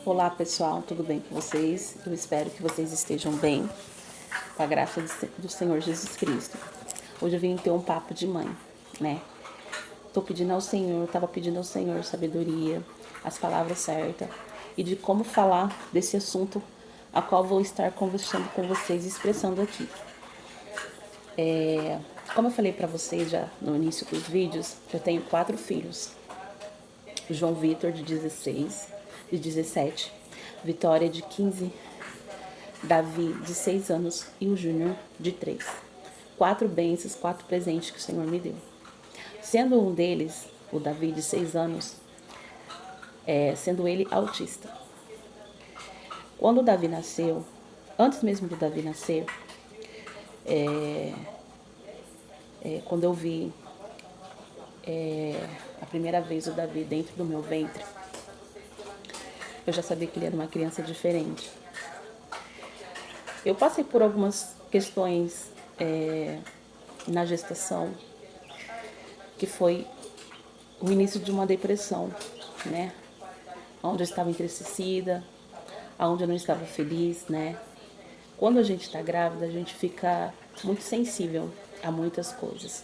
Olá pessoal, tudo bem com vocês? Eu espero que vocês estejam bem, com a graça do Senhor Jesus Cristo. Hoje eu vim ter um papo de mãe, né? Tava pedindo ao Senhor sabedoria, as palavras certas e de como falar desse assunto a qual vou estar conversando com vocês e expressando aqui. Como eu falei para vocês já no início dos vídeos, eu tenho 4 filhos. O João Vitor, de 16, de 17, Vitória, de 15, Davi, de 6 anos e o Júnior, de 3. 4 bênçãos, 4 presentes que o Senhor me deu. Sendo um deles, o Davi, de 6 anos, sendo ele autista. Quando o Davi nasceu, antes mesmo do Davi nascer, quando eu vi a primeira vez o Davi dentro do meu ventre, eu já sabia que ele era uma criança diferente. Eu passei por algumas questões na gestação, que foi o início de uma depressão, né? Onde eu estava entristecida, onde eu não estava feliz, né? Quando a gente está grávida, a gente fica muito sensível a muitas coisas.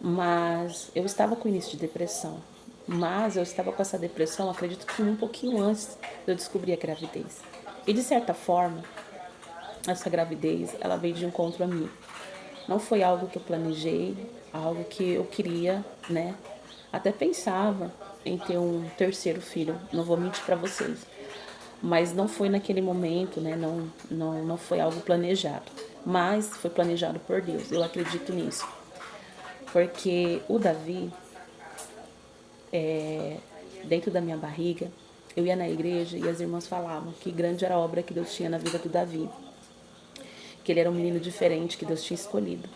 Mas eu estava com início de depressão. Mas eu estava com essa depressão, acredito que um pouquinho antes de eu descobrir a gravidez. E de certa forma, essa gravidez, ela veio de encontro a mim. Não foi algo que eu planejei, algo que eu queria, né? Até pensava em ter um terceiro filho, não vou mentir para vocês. Mas não foi naquele momento, né? Não foi algo planejado. Mas foi planejado por Deus, eu acredito nisso. Porque o Davi, dentro da minha barriga, eu ia na igreja e as irmãs falavam que grande era a obra que Deus tinha na vida do Davi. Que ele era um menino diferente, que Deus tinha escolhido.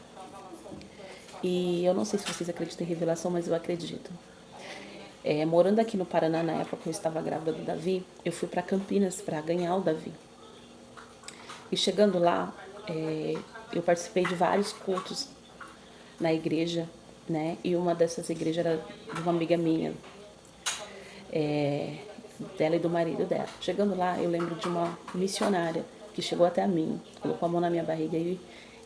E eu não sei se vocês acreditam em revelação, mas eu acredito. Morando aqui no Paraná, na época que eu estava grávida do Davi, eu fui para Campinas para ganhar o Davi. E chegando lá, eu participei de vários cultos na igreja, né? E uma dessas igrejas era de uma amiga minha, dela e do marido dela. Chegando lá, eu lembro de uma missionária que chegou até a mim, colocou a mão na minha barriga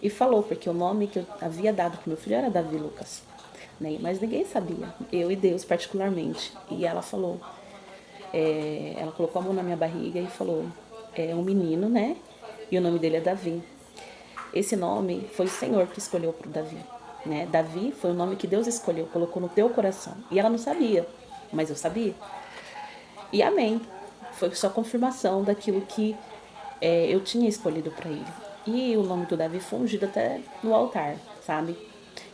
e falou, porque o nome que eu havia dado pro meu filho era Davi Lucas, né? Mas ninguém sabia, eu e Deus particularmente. E ela falou, ela colocou a mão na minha barriga e falou, é um menino, né? E o nome dele é Davi. Esse nome foi o Senhor que escolheu pro Davi, né? Davi foi o nome que Deus escolheu, colocou no teu coração. E ela não sabia, mas eu sabia. E amém. Foi só confirmação daquilo que eu tinha escolhido para ele. E o nome do Davi foi ungido até no altar, sabe?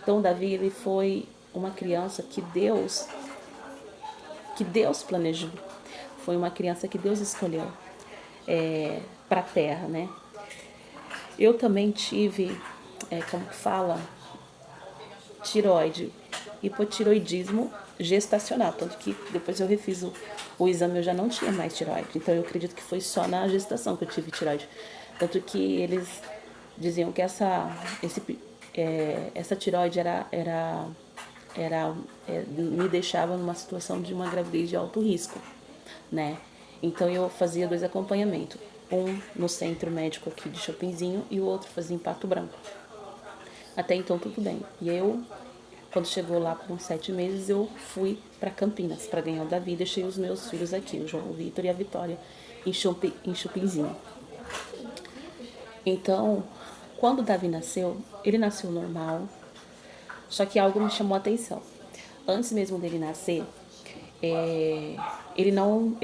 Então o Davi, ele foi uma criança que Deus planejou. Foi uma criança que Deus escolheu para a terra, né? Eu também tive, como que fala, tiroide, hipotiroidismo gestacional, tanto que depois eu refiz o exame, eu já não tinha mais tiroide. Então eu acredito que foi só na gestação que eu tive tiroide. Tanto que eles diziam que essa tiroide me deixava numa situação de uma gravidez de alto risco, né? Então eu fazia 2 acompanhamentos, um no centro médico aqui de Chopinzinho e o outro fazia em Pato Branco. Até então tudo bem. E eu, quando chegou lá por uns 7 meses, eu fui para Campinas para ganhar o Davi, deixei os meus filhos aqui, o João, o Vitor e a Vitória, em Chopinzinho. Então, quando o Davi nasceu, ele nasceu normal, só que algo me chamou a atenção. Antes mesmo dele nascer, ele não,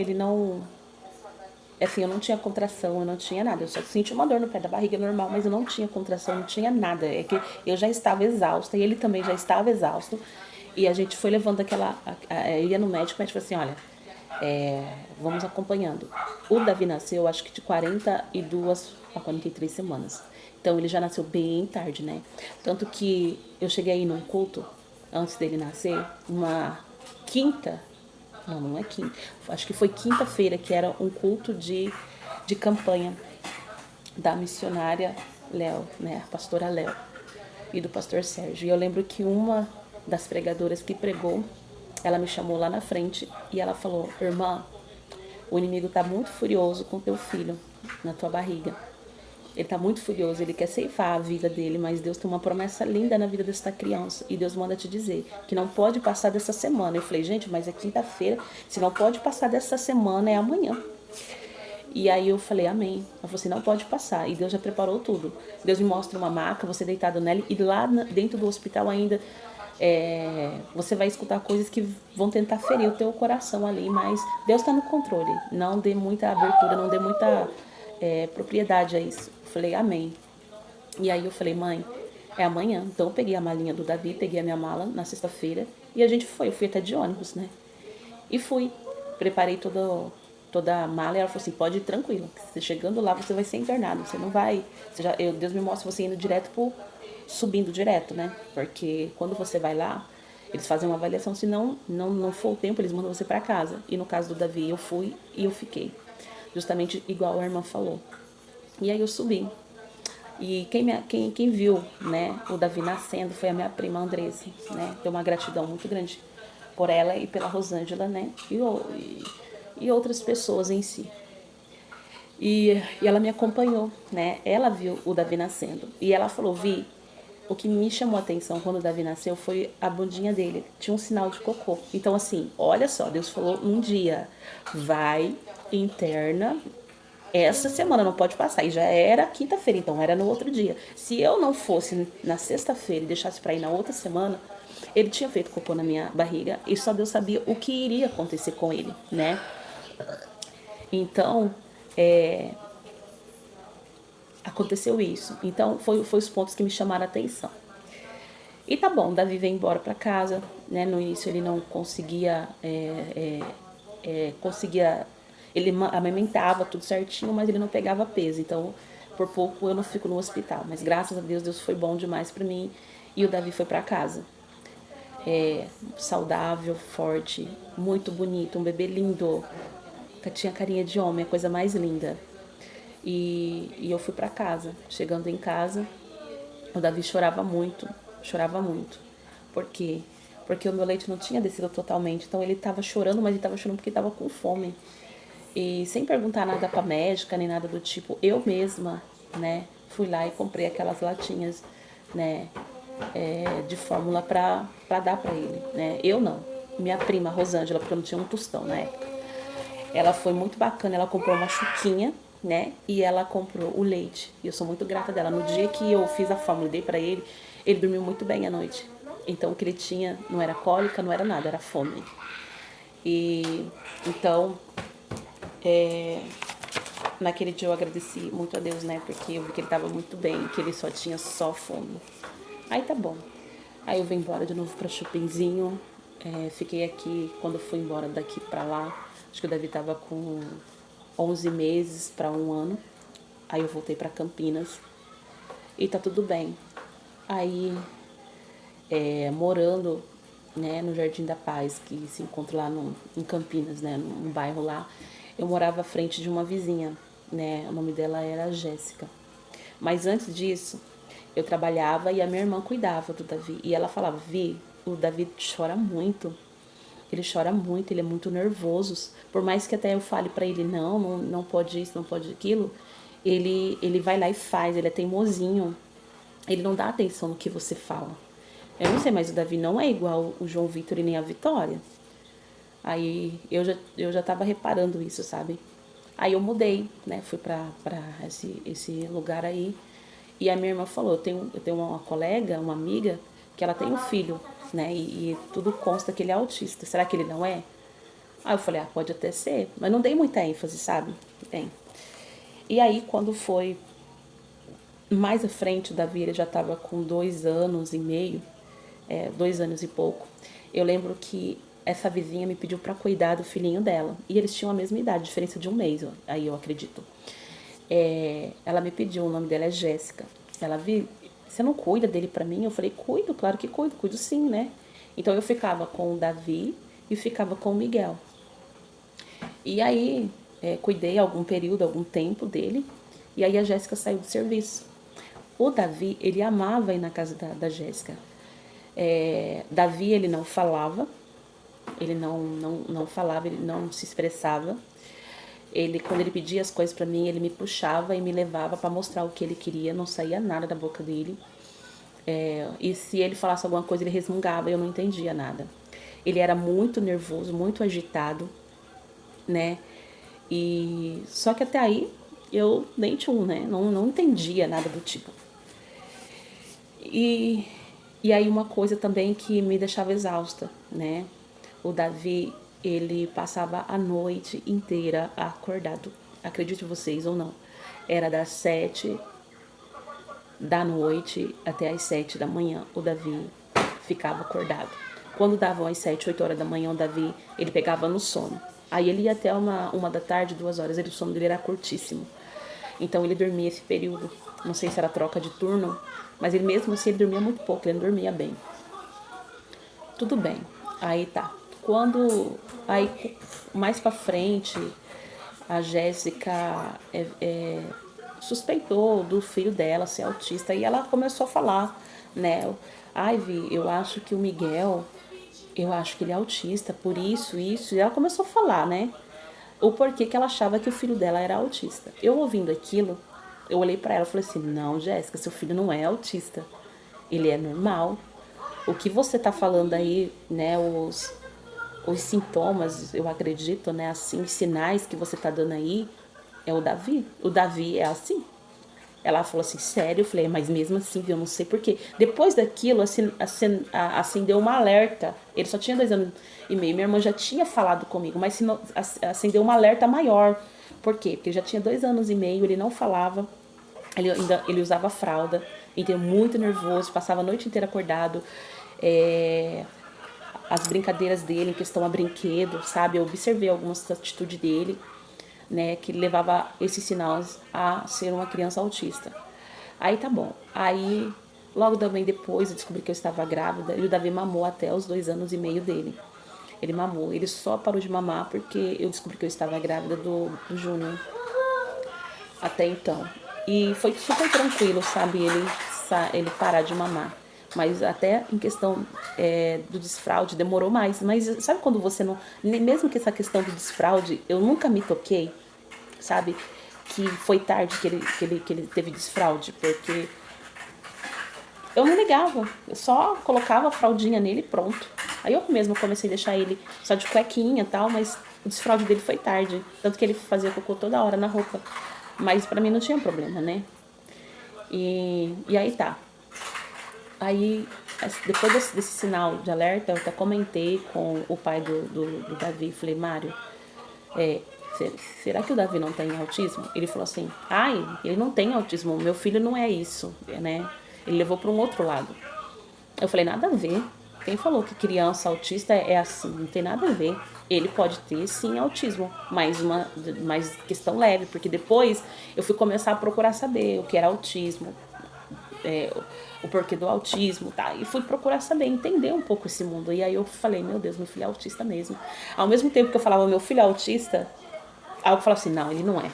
assim, eu não tinha contração, eu não tinha nada, eu só senti uma dor no pé da barriga normal, mas eu não tinha contração, não tinha nada, é que eu já estava exausta e ele também já estava exausto, e a gente foi levando eu ia no médico, o médico falou assim, olha, vamos acompanhando. O Davi nasceu, acho que de 42 a 43 semanas. Então ele já nasceu bem tarde, né? Tanto que eu cheguei aí num culto, antes dele nascer, uma quinta, não é quinta, acho que foi quinta-feira, que era um culto de campanha da missionária Léo, né? A pastora Léo e do pastor Sérgio. E eu lembro que uma das pregadoras que pregou, ela me chamou lá na frente e ela falou, irmã, o inimigo está muito furioso com teu filho na tua barriga. Ele está muito furioso, ele quer ceifar a vida dele, mas Deus tem uma promessa linda na vida dessa criança. E Deus manda te dizer que não pode passar dessa semana. Eu falei, gente, mas é quinta-feira, se não pode passar dessa semana, é amanhã. E aí eu falei, amém. Ela falou assim, não pode passar. E Deus já preparou tudo. Deus me mostra uma maca, você deitado nela, e lá dentro do hospital ainda você vai escutar coisas que vão tentar ferir o teu coração ali, mas Deus está no controle. Não dê muita abertura, não dê muita propriedade a isso. Eu falei, amém. E aí eu falei, mãe, é amanhã. Então eu peguei a malinha do Davi, peguei a minha mala na sexta-feira e a gente foi. Eu fui até de ônibus, né? E fui. Preparei toda a mala e ela falou assim, pode ir tranquila. Você chegando lá, você vai ser internado. Você não vai... Deus me mostra você indo direto subindo direto, né? Porque quando você vai lá, eles fazem uma avaliação. Se não for o tempo, eles mandam você para casa. E no caso do Davi, eu fui e eu fiquei. Justamente igual a irmã falou. E aí eu subi. E quem viu, né, o Davi nascendo foi a minha prima Andressa, né? Tenho uma gratidão muito grande por ela e pela Rosângela, né? E outras pessoas em si. E ela me acompanhou, né? Ela viu o Davi nascendo. E ela falou, Vi, o que me chamou a atenção quando o Davi nasceu foi a bundinha dele. Tinha um sinal de cocô. Então, assim, olha só, Deus falou um dia, vai, interna, essa semana não pode passar. E já era quinta-feira, então era no outro dia. Se eu não fosse na sexta-feira e deixasse pra ir na outra semana, ele tinha feito cocô na minha barriga e só Deus sabia o que iria acontecer com ele, né? Então, aconteceu isso. Então, foi os pontos que me chamaram a atenção. E tá bom, Davi veio embora pra casa, né? No início ele não conseguia, ele amamentava tudo certinho, mas ele não pegava peso. Então, por pouco eu não fico no hospital. Mas graças a Deus, Deus foi bom demais pra mim e o Davi foi pra casa. Saudável, forte, muito bonito, um bebê lindo, que tinha carinha de homem, a coisa mais linda. E eu fui pra casa. Chegando em casa, o Davi chorava muito. Por quê? Porque o meu leite não tinha descido totalmente. Então ele tava chorando, mas ele tava chorando porque tava com fome. E sem perguntar nada pra médica, nem nada do tipo, eu mesma, né, fui lá e comprei aquelas latinhas, né, de fórmula pra dar pra ele, né. Eu não. Minha prima, Rosângela, porque eu não tinha um tostão na época. Ela foi muito bacana, ela comprou uma chuquinha, né? E ela comprou o leite. E eu sou muito grata dela. No dia que eu fiz a fórmula e dei pra ele dormiu muito bem à noite. Então o que ele tinha não era cólica, não era nada, era fome. E então, naquele dia eu agradeci muito a Deus, né? Porque eu vi que ele tava muito bem, que ele só tinha fome. Aí tá bom. Aí eu vim embora de novo pra Chupinzinho. Fiquei aqui, quando eu fui embora daqui pra lá, acho que o Davi tava com 11 meses para 1 ano. Aí eu voltei para Campinas e tá tudo bem. Aí, morando, né, no Jardim da Paz, que se encontra lá em Campinas, né, num bairro lá, eu morava à frente de uma vizinha, né, o nome dela era Jéssica. Mas antes disso, eu trabalhava e a minha irmã cuidava do Davi. E ela falava, Vi, o Davi chora muito. Ele chora muito, ele é muito nervoso. Por mais que até eu fale pra ele, não pode isso, não pode aquilo, ele vai lá e faz, ele é teimosinho. Ele não dá atenção no que você fala. Eu não sei, mas o Davi não é igual o João Vitor e nem a Vitória. Aí eu já tava reparando isso, sabe? Aí eu mudei, né? Fui pra esse lugar aí. E a minha irmã falou, eu tenho uma colega, uma amiga, que ela tem um filho, né? E tudo consta que ele é autista. Será que ele não é? Aí eu falei, pode até ser. Mas não dei muita ênfase, sabe? Bem. E aí, quando foi mais à frente, o Davi ele já estava com 2 anos e meio, 2 anos e pouco. Eu lembro que essa vizinha me pediu para cuidar do filhinho dela. E eles tinham a mesma idade, diferença de 1 mês, aí eu acredito. Ela me pediu, o nome dela é Jéssica. Ela viu, você não cuida dele pra mim? Eu falei, cuido, claro que cuido sim, né? Então eu ficava com o Davi e ficava com o Miguel. E aí, cuidei algum período, algum tempo dele. E aí a Jéssica saiu do serviço. O Davi, ele amava ir na casa da Jéssica. Davi, ele não falava. Ele não falava, ele não se expressava. Ele, quando ele pedia as coisas pra mim, ele me puxava e me levava pra mostrar o que ele queria, não saía nada da boca dele. E se ele falasse alguma coisa, ele resmungava e eu não entendia nada. Ele era muito nervoso, muito agitado, né? E só que até aí eu nem tchum, né? Não entendia nada do tipo. E aí uma coisa também que me deixava exausta, né? O Davi, ele passava a noite inteira acordado. Acredite vocês ou não. Era das 7 da noite até as 7 da manhã, o Davi ficava acordado. Quando davam as 7, 8 horas da manhã, o Davi, ele pegava no sono. Aí ele ia até uma da tarde, 2 horas, o sono dele era curtíssimo. Então ele dormia esse período, não sei se era troca de turno, mas ele mesmo assim ele dormia muito pouco, ele não dormia bem. Tudo bem, aí tá. Aí mais pra frente, a Jéssica suspeitou do filho dela ser autista e ela começou a falar, né? Vi, eu acho que o Miguel, eu acho que ele é autista, por isso, e ela começou a falar, né? O porquê que ela achava que o filho dela era autista. Eu ouvindo aquilo, eu olhei pra ela e falei assim, não, Jéssica, seu filho não é autista, ele é normal. O que você tá falando aí, né, os sintomas, eu acredito, né, assim, os sinais que você tá dando aí, é o Davi. O Davi é assim. Ela falou assim, sério? Eu falei, mas mesmo assim, eu não sei por quê. Depois daquilo, acendeu uma alerta. Ele só tinha 2 anos e meio. Minha irmã já tinha falado comigo, mas acendeu uma alerta maior. Por quê? Porque ele já tinha 2 anos e meio, ele não falava. Ele usava fralda. Então, muito nervoso, passava a noite inteira acordado. As brincadeiras dele em questão a brinquedo, sabe? Eu observei algumas atitudes dele, né, que levava esses sinais a ser uma criança autista. Aí tá bom. Aí, logo também depois, eu descobri que eu estava grávida e o Davi mamou até os 2 anos e meio dele. Ele mamou. Ele só parou de mamar porque eu descobri que eu estava grávida do Júnior. Até então. E foi super tranquilo, sabe, ele parar de mamar. Mas até em questão do desfraude demorou mais. Mas sabe quando você não... Mesmo que essa questão do desfraude, eu nunca me toquei, sabe? Que foi tarde que ele teve desfraude, porque eu não ligava. Eu só colocava a fraldinha nele e pronto. Aí eu mesma comecei a deixar ele só de cuequinha e tal, mas o desfraude dele foi tarde. Tanto que ele fazia cocô toda hora na roupa. Mas pra mim não tinha problema, né? E aí tá. Aí, depois desse sinal de alerta, eu até comentei com o pai do Davi. Falei, Mário, será que o Davi não tem autismo? Ele falou assim, ele não tem autismo, meu filho não é isso, né? Ele levou para um outro lado. Eu falei, nada a ver. Quem falou que criança autista é assim? Não tem nada a ver. Ele pode ter, sim, autismo, mas questão leve, porque depois eu fui começar a procurar saber o que era autismo, o porquê do autismo, tá? E fui procurar saber, entender um pouco esse mundo. E aí eu falei, meu Deus, meu filho é autista mesmo. Ao mesmo tempo que eu falava, meu filho é autista, aí eu falava assim, não, ele não é.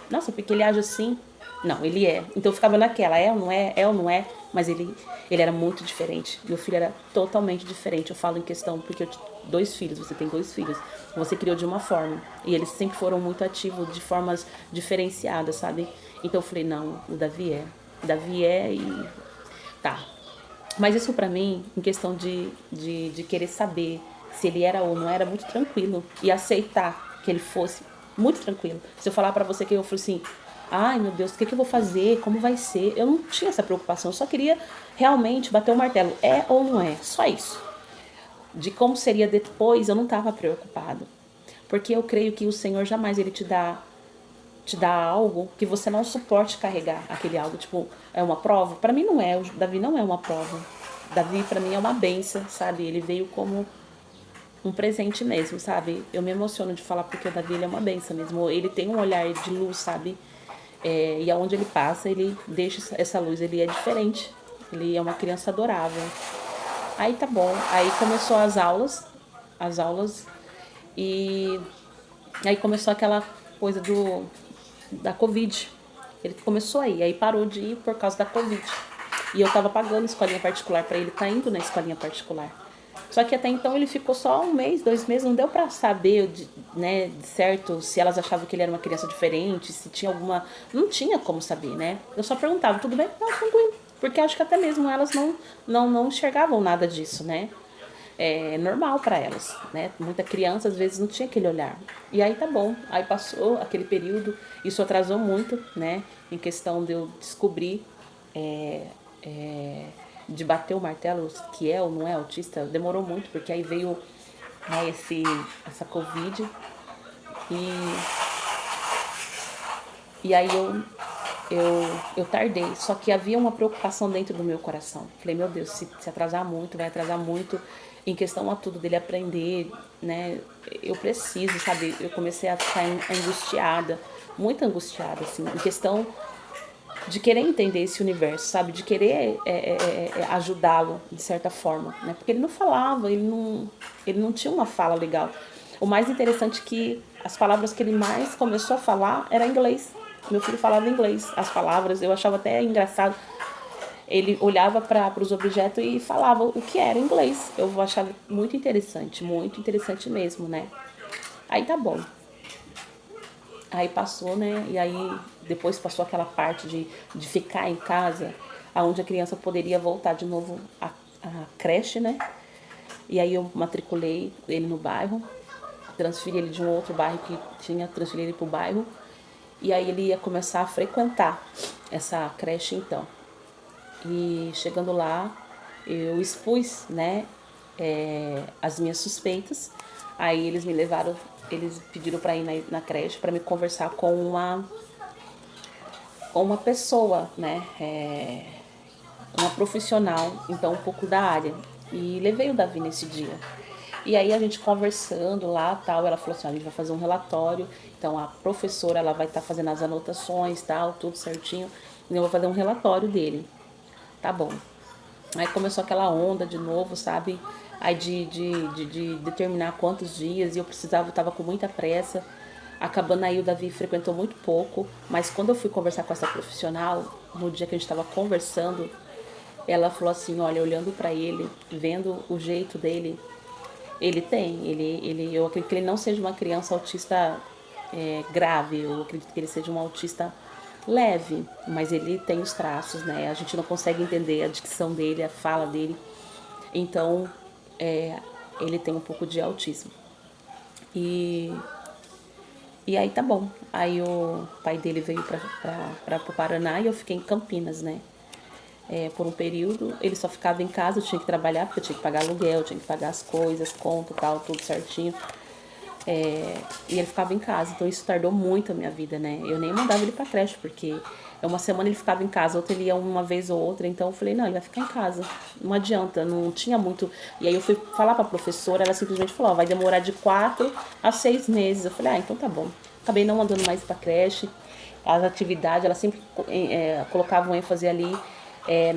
Nossa, porque ele age assim. Não, ele é. Então eu ficava naquela, é ou não é, é ou não é. Mas ele era muito diferente. Meu filho era totalmente diferente. Eu falo em questão, porque eu tenho 2 filhos, você tem 2 filhos. Você criou de uma forma. E eles sempre foram muito ativos, de formas diferenciadas, sabe? Então eu falei, não, o Davi é. O Davi é e... Tá. Mas isso pra mim, em questão de querer saber se ele era ou não era, muito tranquilo. E aceitar que ele fosse muito tranquilo. Se eu falar pra você que eu falei assim, ai meu Deus, o que eu vou fazer? Como vai ser? Eu não tinha essa preocupação, eu só queria realmente bater o martelo. É ou não é? Só isso. De como seria depois, eu não estava preocupado. Porque eu creio que o Senhor jamais ele te dá algo que você não suporte carregar. Aquele algo, tipo, é uma prova? Pra mim não é, o Davi não é uma prova. Davi pra mim é uma bênção, sabe? Ele veio como um presente mesmo, sabe? Eu me emociono de falar porque o Davi ele é uma bênção mesmo. Ele tem um olhar de luz, sabe? E aonde ele passa, ele deixa essa luz, ele é diferente. Ele é uma criança adorável. Aí tá bom, aí começou as aulas e aí começou aquela coisa da Covid. Ele começou aí parou de ir por causa da Covid. E eu tava pagando escolinha particular pra ele, tá indo na escolinha particular. Só que até então ele ficou só 1 mês, 2 meses, não deu pra saber, né, de certo, se elas achavam que ele era uma criança diferente, se tinha alguma... Não tinha como saber, né? Eu só perguntava, tudo bem? Não, tranquilo. Porque acho que até mesmo elas não enxergavam nada disso, né? É normal para elas, né? Muita criança às vezes não tinha aquele olhar. E aí tá bom, aí passou aquele período, isso atrasou muito, né? Em questão de eu descobrir, de bater o martelo, que é ou não é autista, demorou muito, porque aí veio, né, essa Covid e aí eu tardei, só que havia uma preocupação dentro do meu coração. Falei, meu Deus, se atrasar muito, vai atrasar muito em questão a tudo dele aprender, né? Eu preciso, sabe? Eu comecei a ficar angustiada, muito angustiada, assim, em questão de querer entender esse universo, sabe? De querer ajudá-lo de certa forma, né? Porque ele não falava, ele não tinha uma fala legal. O mais interessante é que as palavras que ele mais começou a falar era inglês. Meu filho falava inglês, as palavras, eu achava até engraçado. Ele olhava para os objetos e falava o que era inglês. Eu achava muito interessante mesmo, né? Aí tá bom. Aí passou, né? E aí depois passou aquela parte de ficar em casa, onde a criança poderia voltar de novo à creche, né? E aí eu matriculei ele no bairro, transferi ele de um outro bairro que tinha, transferi ele para o bairro. E aí ele ia começar a frequentar essa creche então. E chegando lá, eu expus, né, as minhas suspeitas. Aí eles me levaram, eles pediram para ir na creche para me conversar com uma pessoa, né, uma profissional, então um pouco da área. E levei o Davi nesse dia. E aí a gente conversando lá, tal, ela falou assim, a gente vai fazer um relatório, então a professora ela vai estar fazendo as anotações, tal, tudo certinho, e eu vou fazer um relatório dele. Tá bom. Aí começou aquela onda de novo, sabe? Aí de determinar quantos dias, e eu tava com muita pressa. Acabando aí, o Davi frequentou muito pouco, mas quando eu fui conversar com essa profissional, no dia que a gente estava conversando, ela falou assim, olha, olhando para ele, vendo o jeito dele, eu acredito que ele não seja uma criança autista grave, eu acredito que ele seja um autista leve, mas ele tem os traços, né? A gente não consegue entender a dicção dele, a fala dele, então ele tem um pouco de autismo. E aí tá bom, aí o pai dele veio para o Paraná e eu fiquei em Campinas, né? Por um período, ele só ficava em casa, eu tinha que trabalhar, porque eu tinha que pagar aluguel, eu tinha que pagar as coisas, conta, tal, tudo certinho. E ele ficava em casa, então isso tardou muito a minha vida, né? Eu nem mandava ele pra creche, porque uma semana ele ficava em casa, outra ele ia uma vez ou outra, então eu falei, não, ele vai ficar em casa, não adianta, não tinha muito... E aí eu fui falar pra professora, ela simplesmente falou, ó, vai demorar de 4 a 6 meses. Eu falei, então tá bom. Acabei não mandando mais pra creche, as atividades, ela sempre colocava um ênfase ali,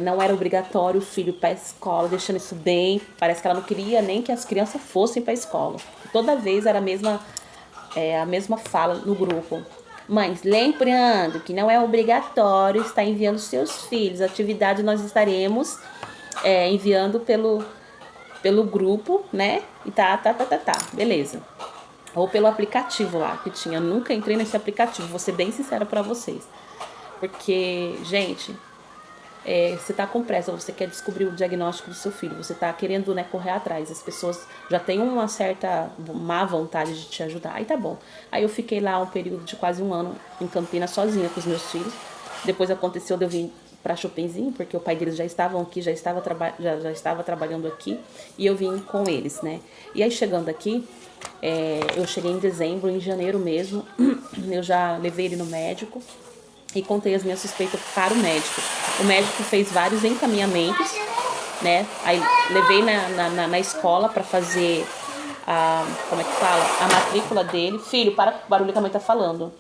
não era obrigatório o filho ir para a escola, deixando isso bem. Parece que ela não queria nem que as crianças fossem para a escola. Toda vez era a mesma fala no grupo. Mães, lembrando que não é obrigatório estar enviando seus filhos. A atividade nós estaremos enviando pelo grupo, né? E tá, beleza. Ou pelo aplicativo lá que tinha. Eu nunca entrei nesse aplicativo, vou ser bem sincera para vocês. Porque, gente... você tá com pressa, você quer descobrir o diagnóstico do seu filho, você tá querendo, né, correr atrás, as pessoas já têm uma certa má vontade de te ajudar, aí tá bom. Aí eu fiquei lá um período de quase 1 ano em Campinas sozinha com os meus filhos. Depois aconteceu de eu vir para Chopinzinho, porque o pai deles já estavam aqui, já estava trabalhando aqui, e eu vim com eles, né. E aí chegando aqui, eu cheguei em dezembro, em janeiro mesmo, eu já levei ele no médico, e contei as minhas suspeitas para o médico. O médico fez vários encaminhamentos, né? Aí levei na escola para fazer a matrícula dele. Filho, para o barulho que a mãe tá falando.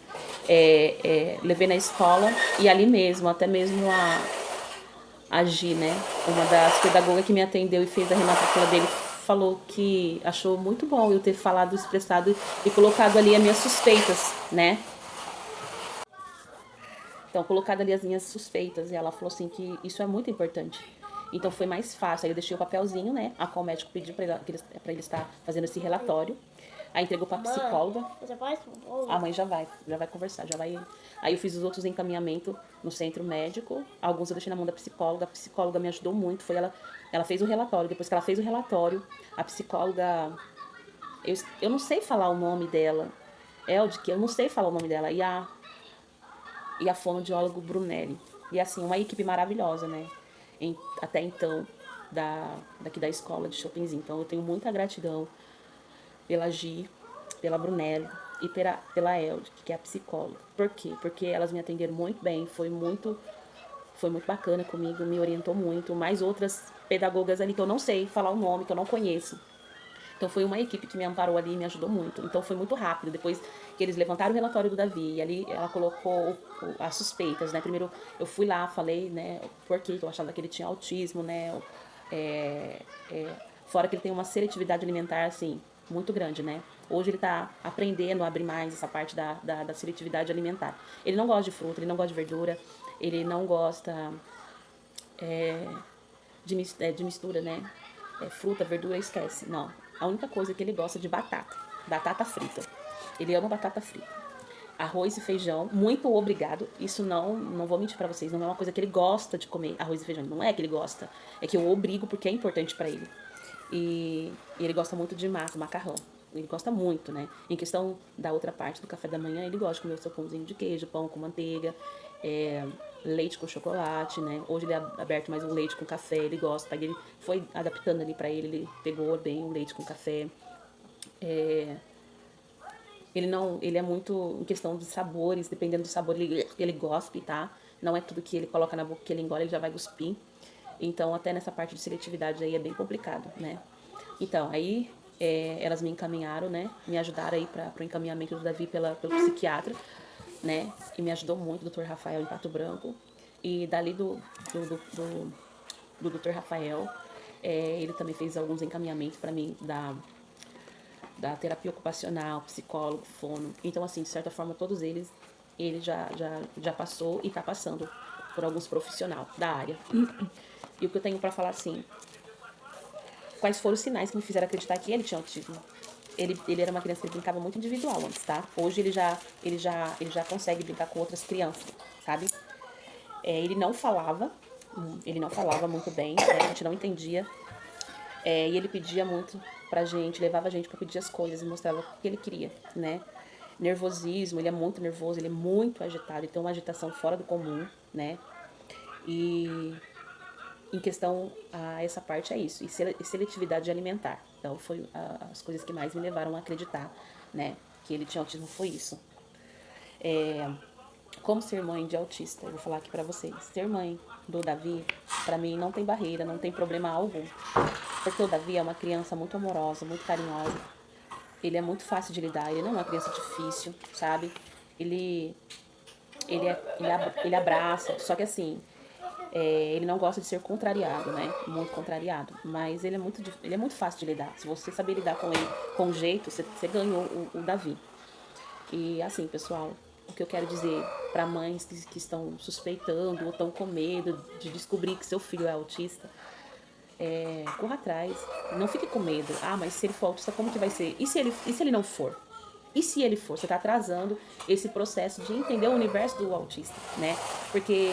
Levei na escola e ali mesmo, até mesmo a Gi, né? Uma das pedagogas que me atendeu e fez a rematrícula dele, falou que achou muito bom eu ter falado, expressado e colocado ali as minhas suspeitas, né? Então, colocado ali as minhas suspeitas, e ela falou assim que isso é muito importante. Então foi mais fácil. Aí eu deixei o papelzinho, né? A qual o médico pediu pra ele estar fazendo esse relatório. Aí entregou pra psicóloga. Você faz bolo? A mãe já vai conversar, já vai. Aí eu fiz os outros encaminhamentos no centro médico. Alguns eu deixei na mão da psicóloga. A psicóloga me ajudou muito. Ela fez o relatório. Depois que ela fez o relatório, a psicóloga. Eu não sei falar o nome dela. Que eu não sei falar o nome dela. E a fonoaudiólogo Brunelli. E assim, uma equipe maravilhosa, né? Até então, daqui da escola de Chopinzinho. Então eu tenho muita gratidão pela Gi, pela Brunelli e pela Elde, que é a psicóloga. Por quê? Porque elas me atenderam muito bem, foi muito bacana comigo, me orientou muito. Mais outras pedagogas ali que eu não sei falar o nome, que eu não conheço. Então foi uma equipe que me amparou ali e me ajudou muito. Então foi muito rápido. Depois que eles levantaram o relatório do Davi, e ali ela colocou as suspeitas, né? Primeiro eu fui lá, falei, né, por que eu achava que ele tinha autismo, né? Fora que ele tem uma seletividade alimentar, assim, muito grande, né? Hoje ele tá aprendendo a abrir mais essa parte da seletividade alimentar. Ele não gosta de fruta, ele não gosta de verdura, ele não gosta de mistura, né? Fruta, verdura, esquece. Não. A única coisa que ele gosta é de batata. Batata frita. Ele ama batata frita. Arroz e feijão, muito obrigado. Isso não vou mentir pra vocês, não é uma coisa que ele gosta de comer, arroz e feijão. Não é que ele gosta, é que eu obrigo porque é importante pra ele. E ele gosta muito de massa, macarrão. Ele gosta muito, né? Em questão da outra parte do café da manhã, ele gosta de comer o seu pãozinho de queijo, pão com manteiga, leite com chocolate, né? Hoje ele é aberto mais um leite com café, ele gosta. Ele foi adaptando ali pra ele pegou bem o leite com café. Ele é muito em questão de sabores, dependendo do sabor ele gospe, tá? Não é tudo que ele coloca na boca que ele engole, ele já vai cuspir. Então, até nessa parte de seletividade aí é bem complicado, né? Então, aí elas me encaminharam, né? Me ajudaram aí para o encaminhamento do Davi pelo psiquiatra, né? E me ajudou muito o Dr. Rafael em Pato Branco. E dali do Dr. Rafael, ele também fez alguns encaminhamentos para mim da terapia ocupacional, psicólogo, fono. Então, assim, de certa forma, todos eles, ele já passou e está passando por alguns profissionais da área. E o que eu tenho para falar, assim, quais foram os sinais que me fizeram acreditar que ele tinha autismo? Ele era uma criança que brincava muito individual antes, tá? Hoje ele já consegue brincar com outras crianças, sabe? Ele não falava muito bem, né? A gente não entendia. E ele pedia muito pra gente, levava a gente pra pedir as coisas e mostrava o que ele queria, né? Nervosismo, ele é muito nervoso, ele é muito agitado, ele tem uma agitação fora do comum, né? E em questão a essa parte é isso, e seletividade alimentar. Então foi as coisas que mais me levaram a acreditar, né? Que ele tinha autismo, foi isso. Como ser mãe de autista, eu vou falar aqui pra vocês. Ser mãe do Davi, pra mim, não tem barreira, não tem problema algum. Porque o Davi é uma criança muito amorosa, muito carinhosa. Ele é muito fácil de lidar, ele não é uma criança difícil, sabe? Ele abraça, só que assim, ele não gosta de ser contrariado, né? Muito contrariado. Mas ele é muito fácil de lidar. Se você saber lidar com ele com jeito, você ganhou o Davi. E assim, pessoal, o que eu quero dizer para mães que estão suspeitando ou estão com medo de descobrir que seu filho é autista, corra atrás, não fique com medo. Ah, mas se ele for autista, como que vai ser? E se ele não for? E se ele for? Você está atrasando esse processo de entender o universo do autista, né? Porque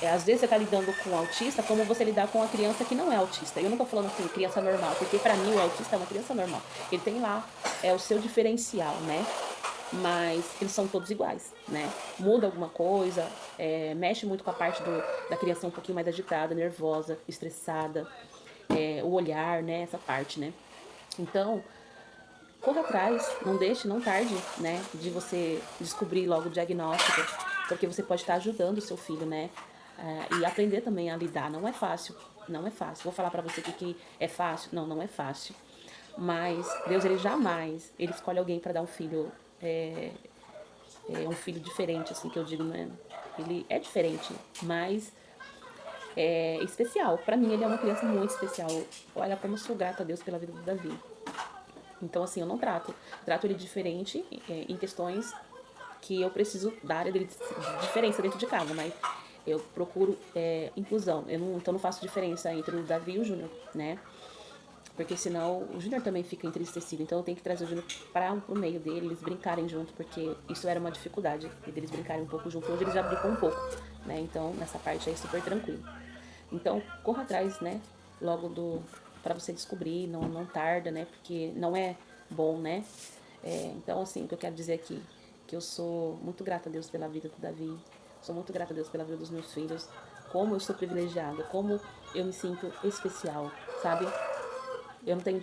às vezes você está lidando com o autista como você lidar com uma criança que não é autista. Eu não estou falando assim, criança normal, porque para mim o autista é uma criança normal. Ele tem lá o seu diferencial, né? Mas eles são todos iguais, né? Muda alguma coisa, mexe muito com a parte da criança um pouquinho mais agitada, nervosa, estressada, o olhar, né? Essa parte, né? Então, corra atrás, não deixe, não tarde, né? De você descobrir logo o diagnóstico, porque você pode estar ajudando o seu filho, né? E aprender também a lidar. Não é fácil, não é fácil. Vou falar pra você que é fácil? Não, não é fácil. Mas Deus, ele jamais, ele escolhe alguém para dar um filho, um filho diferente, assim, que eu digo, né? Ele é diferente, mas é especial. Pra mim, ele é uma criança muito especial. Olha como eu sou grata a Deus pela vida do Davi. Então, assim, eu não trato ele diferente em questões que eu preciso da área dele de diferença dentro de casa, mas eu procuro inclusão. Então não faço diferença entre o Davi e o Júnior, né? Porque senão o Júnior também fica entristecido. Então eu tenho que trazer o Júnior para o meio dele, eles brincarem junto, porque isso era uma dificuldade. E eles brincarem um pouco junto. Hoje eles já brincam um pouco, né? Então nessa parte aí é super tranquilo. Então corra atrás, né? Logo para você descobrir, não tarda, né? Porque não é bom, né? Então assim, o que eu quero dizer aqui, que eu sou muito grata a Deus pela vida do Davi. Sou muito grata a Deus pela vida dos meus filhos. Como eu sou privilegiada, como eu me sinto especial, sabe? Eu não tenho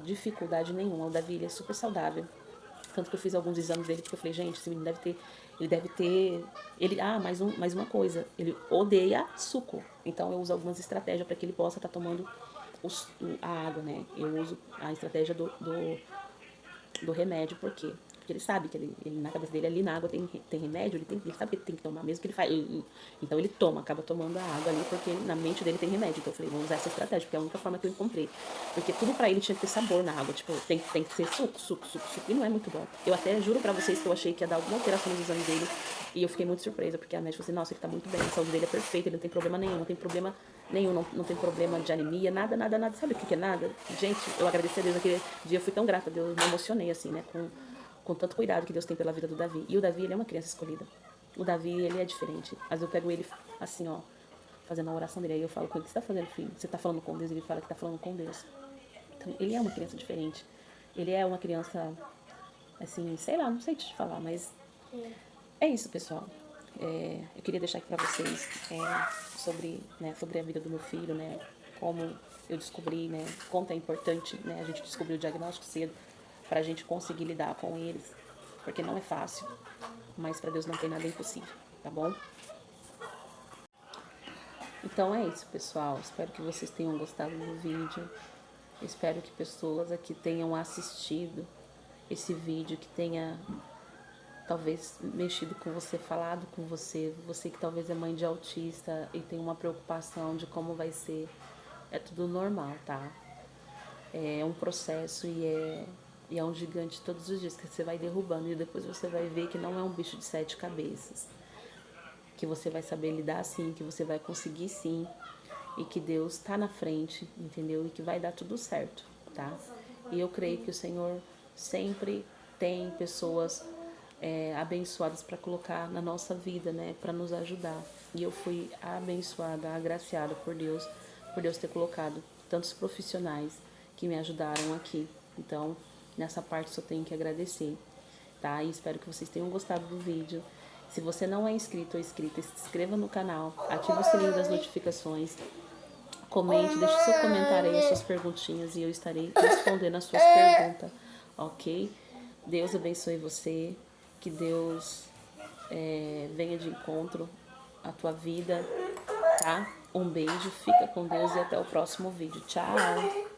dificuldade nenhuma. O Davi, ele é super saudável. Tanto que eu fiz alguns exames dele, porque eu falei, gente, esse menino deve ter, mais uma coisa, ele odeia suco. Então eu uso algumas estratégias para que ele possa estar tomando a água, né? Eu uso a estratégia do remédio, por quê? Porque ele sabe que ele na cabeça dele, ali na água tem remédio, ele sabe que ele tem que tomar, mesmo que ele faz. Então ele acaba tomando a água ali, porque na mente dele tem remédio. Então eu falei, vamos usar essa estratégia, porque é a única forma que eu encontrei. Porque tudo pra ele tinha que ter sabor na água, tipo, tem que ser suco, e não é muito bom. Eu até juro pra vocês que eu achei que ia dar alguma alteração nos exames dele, e eu fiquei muito surpresa, porque a médica falou assim, nossa, ele tá muito bem, a saúde dele é perfeita, ele não tem problema nenhum, não tem problema de anemia, nada. Sabe o que é nada? Gente, eu agradeci a Deus naquele dia, eu fui tão grata a Deus, me emocionei assim, né, com tanto cuidado que Deus tem pela vida do Davi. E o Davi, ele é uma criança escolhida. O Davi, ele é diferente. Às vezes eu pego ele assim, ó, fazendo a oração dele, aí eu falo com ele, o que você tá fazendo, filho? Você tá falando com Deus? Ele fala que tá falando com Deus. Então, ele é uma criança diferente. Ele é uma criança, assim, sei lá, não sei te falar, mas é isso, pessoal. Eu queria deixar aqui pra vocês sobre a vida do meu filho, né? Como eu descobri, né? Quanto é importante, né? A gente descobrir o diagnóstico cedo pra gente conseguir lidar com eles. Porque não é fácil, mas pra Deus não tem nada impossível, tá bom? Então é isso, pessoal. Espero que vocês tenham gostado do vídeo. Espero que pessoas aqui tenham assistido esse vídeo, que tenha talvez mexido com você, falado com você, você que talvez é mãe de autista e tem uma preocupação de como vai ser. É tudo normal, tá? É um processo e é um gigante todos os dias que você vai derrubando e depois você vai ver que não é um bicho de 7 cabeças. Que você vai saber lidar sim, que você vai conseguir sim e que Deus tá na frente, entendeu? E que vai dar tudo certo, tá? E eu creio que o Senhor sempre tem pessoas abençoadas para colocar na nossa vida, né? Para nos ajudar. E eu fui abençoada, agraciada por Deus ter colocado tantos profissionais que me ajudaram aqui. Então, nessa parte só tenho que agradecer, tá? E espero que vocês tenham gostado do vídeo. Se você não é inscrito ou inscrita, se inscreva no canal, ative o sininho das notificações, comente, deixe seu comentário aí, as suas perguntinhas e eu estarei respondendo as suas perguntas, ok? Deus abençoe você, que Deus venha de encontro à tua vida, tá? Um beijo, fica com Deus e até o próximo vídeo. Tchau!